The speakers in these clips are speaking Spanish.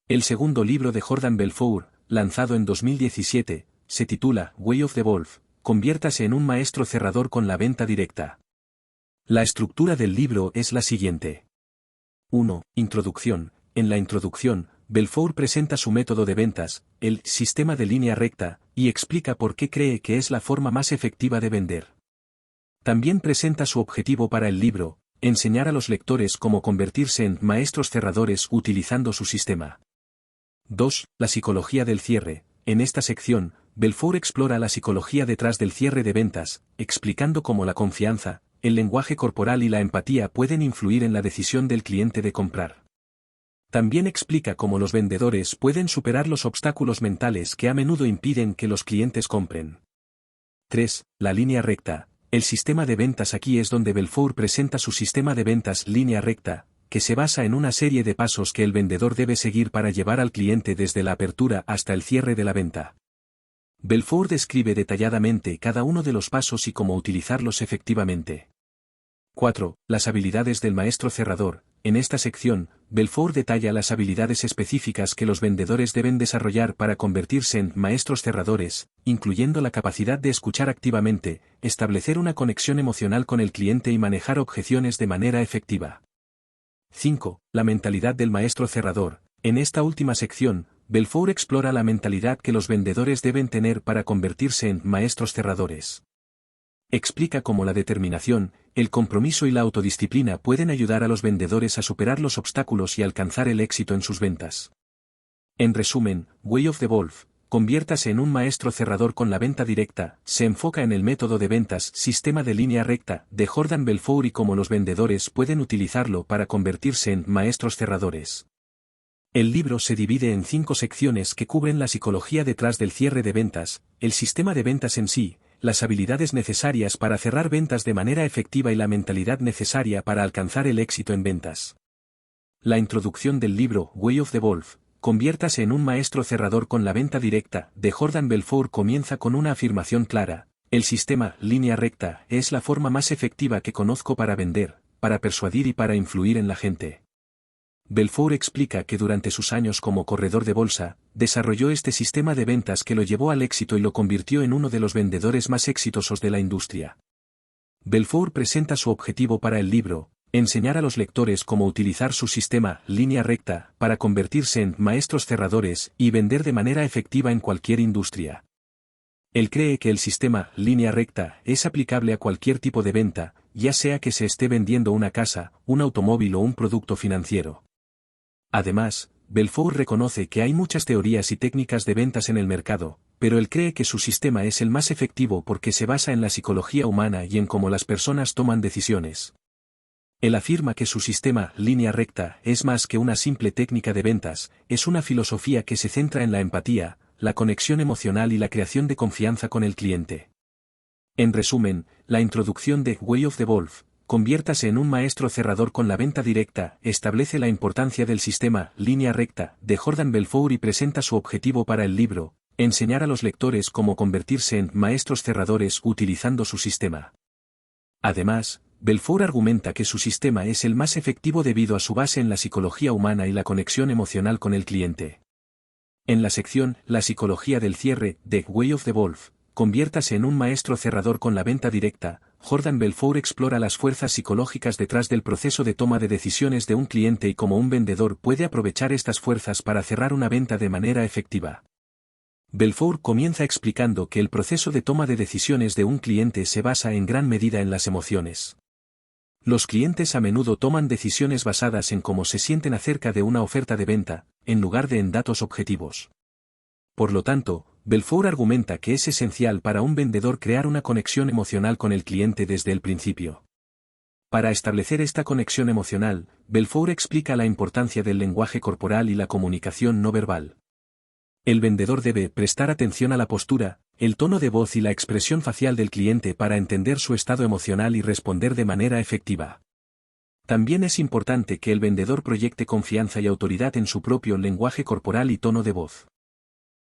El segundo libro de Jordan Belfort, lanzado en 2017, se titula Way of the Wolf, conviértase en un maestro cerrador con la venta directa. La estructura del libro es la siguiente. 1. Introducción. En la introducción, Belfort presenta su método de ventas, el sistema de línea recta, y explica por qué cree que es la forma más efectiva de vender. También presenta su objetivo para el libro, enseñar a los lectores cómo convertirse en maestros cerradores utilizando su sistema. 2. La psicología del cierre. En esta sección, Belfort explora la psicología detrás del cierre de ventas, explicando cómo la confianza, el lenguaje corporal y la empatía pueden influir en la decisión del cliente de comprar. También explica cómo los vendedores pueden superar los obstáculos mentales que a menudo impiden que los clientes compren. 3. La línea recta. El sistema de ventas. Aquí es donde Belfort presenta su sistema de ventas línea recta, que se basa en una serie de pasos que el vendedor debe seguir para llevar al cliente desde la apertura hasta el cierre de la venta. Belfort describe detalladamente cada uno de los pasos y cómo utilizarlos efectivamente. 4. Las habilidades del maestro cerrador. En esta sección, Belfort detalla las habilidades específicas que los vendedores deben desarrollar para convertirse en maestros cerradores, incluyendo la capacidad de escuchar activamente, establecer una conexión emocional con el cliente y manejar objeciones de manera efectiva. 5. La mentalidad del maestro cerrador. En esta última sección, Belfort explora la mentalidad que los vendedores deben tener para convertirse en maestros cerradores. Explica cómo la determinación, el compromiso y la autodisciplina pueden ayudar a los vendedores a superar los obstáculos y alcanzar el éxito en sus ventas. En resumen, Way of the Wolf, conviértase en un maestro cerrador con la venta directa, se enfoca en el método de ventas, sistema de línea recta, de Jordan Belfort y cómo los vendedores pueden utilizarlo para convertirse en maestros cerradores. El libro se divide en 5 secciones que cubren la psicología detrás del cierre de ventas, el sistema de ventas en sí, las habilidades necesarias para cerrar ventas de manera efectiva y la mentalidad necesaria para alcanzar el éxito en ventas. La introducción del libro Way of the Wolf, conviértase en un maestro cerrador con la venta directa, de Jordan Belfort comienza con una afirmación clara, el sistema línea recta es la forma más efectiva que conozco para vender, para persuadir y para influir en la gente. Belfort explica que durante sus años como corredor de bolsa, desarrolló este sistema de ventas que lo llevó al éxito y lo convirtió en uno de los vendedores más exitosos de la industria. Belfort presenta su objetivo para el libro, enseñar a los lectores cómo utilizar su sistema línea recta para convertirse en maestros cerradores y vender de manera efectiva en cualquier industria. Él cree que el sistema línea recta es aplicable a cualquier tipo de venta, ya sea que se esté vendiendo una casa, un automóvil o un producto financiero. Además, Belfort reconoce que hay muchas teorías y técnicas de ventas en el mercado, pero él cree que su sistema es el más efectivo porque se basa en la psicología humana y en cómo las personas toman decisiones. Él afirma que su sistema línea recta es más que una simple técnica de ventas, es una filosofía que se centra en la empatía, la conexión emocional y la creación de confianza con el cliente. En resumen, la introducción de Way of the Wolf, conviértase en un maestro cerrador con la venta directa, establece la importancia del sistema línea recta de Jordan Belfort y presenta su objetivo para el libro, enseñar a los lectores cómo convertirse en maestros cerradores utilizando su sistema. Además, Belfort argumenta que su sistema es el más efectivo debido a su base en la psicología humana y la conexión emocional con el cliente. En la sección La psicología del cierre, de Way of the Wolf, conviértase en un maestro cerrador con la venta directa, Jordan Belfort explora las fuerzas psicológicas detrás del proceso de toma de decisiones de un cliente y cómo un vendedor puede aprovechar estas fuerzas para cerrar una venta de manera efectiva. Belfort comienza explicando que el proceso de toma de decisiones de un cliente se basa en gran medida en las emociones. Los clientes a menudo toman decisiones basadas en cómo se sienten acerca de una oferta de venta, en lugar de en datos objetivos. Por lo tanto, Belfort argumenta que es esencial para un vendedor crear una conexión emocional con el cliente desde el principio. Para establecer esta conexión emocional, Belfort explica la importancia del lenguaje corporal y la comunicación no verbal. El vendedor debe prestar atención a la postura, el tono de voz y la expresión facial del cliente para entender su estado emocional y responder de manera efectiva. También es importante que el vendedor proyecte confianza y autoridad en su propio lenguaje corporal y tono de voz.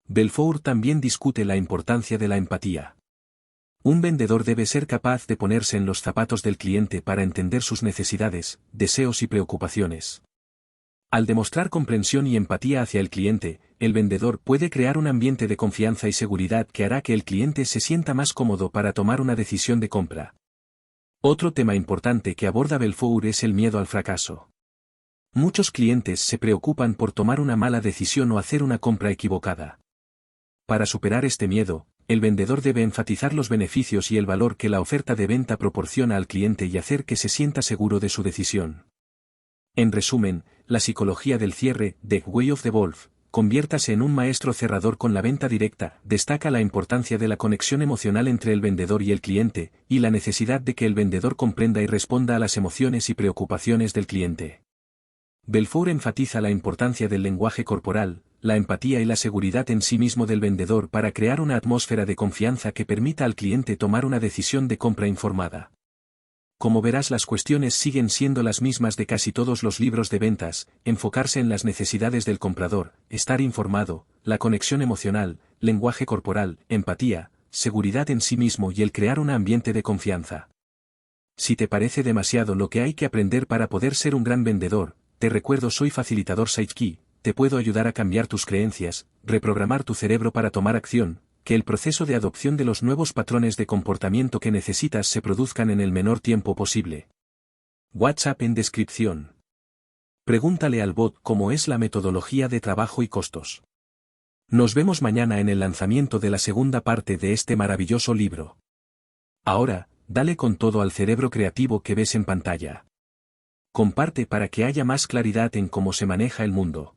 Belfort también discute la importancia de la empatía. Un vendedor debe ser capaz de ponerse en los zapatos del cliente para entender sus necesidades, deseos y preocupaciones. Al demostrar comprensión y empatía hacia el cliente, el vendedor puede crear un ambiente de confianza y seguridad que hará que el cliente se sienta más cómodo para tomar una decisión de compra. Otro tema importante que aborda Belfour es el miedo al fracaso. Muchos clientes se preocupan por tomar una mala decisión o hacer una compra equivocada. Para superar este miedo, el vendedor debe enfatizar los beneficios y el valor que la oferta de venta proporciona al cliente y hacer que se sienta seguro de su decisión. En resumen, la psicología del cierre, The Way of the Wolf, conviértase en un maestro cerrador con la venta directa, destaca la importancia de la conexión emocional entre el vendedor y el cliente, y la necesidad de que el vendedor comprenda y responda a las emociones y preocupaciones del cliente. Belfour enfatiza la importancia del lenguaje corporal, la empatía y la seguridad en sí mismo del vendedor para crear una atmósfera de confianza que permita al cliente tomar una decisión de compra informada. Como verás, las cuestiones siguen siendo las mismas de casi todos los libros de ventas: enfocarse en las necesidades del comprador, estar informado, la conexión emocional, lenguaje corporal, empatía, seguridad en sí mismo y el crear un ambiente de confianza. Si te parece demasiado lo que hay que aprender para poder ser un gran vendedor, te recuerdo: soy facilitador Sidekick, te puedo ayudar a cambiar tus creencias, reprogramar tu cerebro para tomar acción, que el proceso de adopción de los nuevos patrones de comportamiento que necesitas se produzcan en el menor tiempo posible. WhatsApp en descripción. Pregúntale al bot cómo es la metodología de trabajo y costos. Nos vemos mañana en el lanzamiento de la segunda parte de este maravilloso libro. Ahora, dale con todo al cerebro creativo que ves en pantalla. Comparte para que haya más claridad en cómo se maneja el mundo.